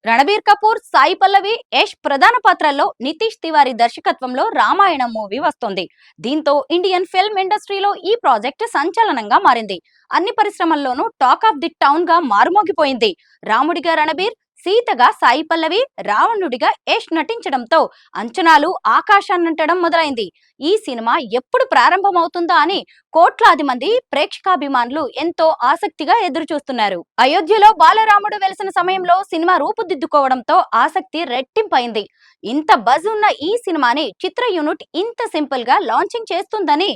రణబీర్ కపూర్, సాయి పల్లవి, యష్ ప్రధాన పాత్రల్లో నితీష్ తివారీ దర్శకత్వంలో రామాయణం మూవీ వస్తోంది. దీంతో ఇండియన్ ఫిల్మ్ ఇండస్ట్రీలో ఈ ప్రాజెక్ట్ సంచలనంగా మారింది. అన్ని పరిశ్రమల్లోనూ టాక్ ఆఫ్ ది టౌన్ గా మారుమోగిపోయింది. రాముడిగా రణబీర్, సీతగా సాయి పల్లవి, రావణుడిగా యష్ నటించడంతో అంచనాలు ఆకాశాన్నంటడం మొదలైంది. ఈ సినిమా ఎప్పుడు ప్రారంభమవుతుందా అని కోట్లాది మంది ప్రేక్షకాభిమానులు ఎంతో ఆసక్తిగా ఎదురుచూస్తున్నారు. అయోధ్యలో బాలరాముడు వెలిసిన సమయంలో సినిమా రూపుదిద్దుకోవడంతో ఆసక్తి రెట్టింపైంది. ఇంత బజ్ ఉన్న ఈ సినిమాని చిత్ర యూనిట్ ఇంత సింపుల్ గా లాంచింగ్ చేస్తుందని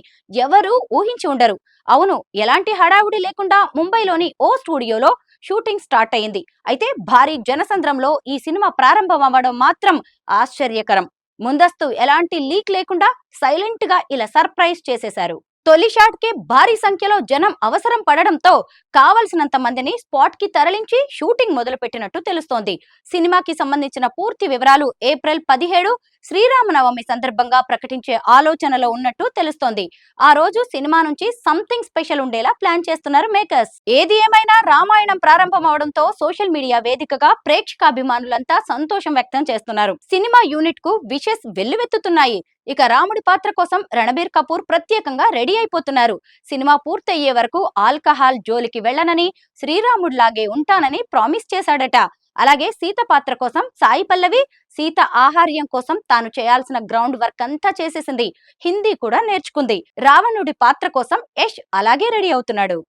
ఎవరూ ఊహించి ఉండరు. అవును, ఎలాంటి హడావుడి లేకుండా ముంబైలోని ఓ స్టూడియోలో షూటింగ్ స్టార్ట్ అయింది. అయితే భారీ జనసంద్రంలో ఈ సినిమా ప్రారంభం అవ్వడం మాత్రం ఆశ్చర్యకరం. ముందస్తు ఎలాంటి లీక్ లేకుండా సైలెంట్ గా ఇలా సర్ప్రైజ్ చేసేశారు. తొలి షాట్ కి భారీ సంఖ్యలో జనం అవసరం పడడంతో కావలసినంత మందిని స్పాట్ కి తరలించి షూటింగ్ మొదలుపెట్టినట్టు తెలుస్తోంది. సినిమాకి సంబంధించిన పూర్తి వివరాలు ఏప్రిల్ 17 శ్రీరామనవమి సందర్భంగా ప్రకటించే ఆలోచనలో ఉన్నట్టు తెలుస్తోంది. ఆ రోజు సినిమా నుంచి సంథింగ్ స్పెషల్ ఉండేలా ప్లాన్ చేస్తున్నారు మేకర్స్. ఏది ఏమైనా రామాయణం ప్రారంభం అవడంతో సోషల్ మీడియా వేదికగా ప్రేక్షకాభిమానులంతా సంతోషం వ్యక్తం చేస్తున్నారు. సినిమా యూనిట్ కు విషెస్ వెల్లువెత్తుతున్నాయి. ఇక రాముడి పాత్ర కోసం రణబీర్ కపూర్ ప్రత్యేకంగా రెడీ అయిపోతున్నారు. సినిమా పూర్తయ్యే వరకు ఆల్కహాల్ జోలికి వెళ్లనని, శ్రీరాముడిలాగే ఉంటానని ప్రామిస్ చేశాడట. అలాగే సీత పాత్ర కోసం సాయి పల్లవి సీత ఆహార్యం కోసం తాను చేయాల్సిన గ్రౌండ్ వర్క్ అంతా చేసేసింది. హిందీ కూడా నేర్చుకుంది. రావణుడి పాత్ర కోసం యష్ అలాగే రెడీ అవుతున్నాడు.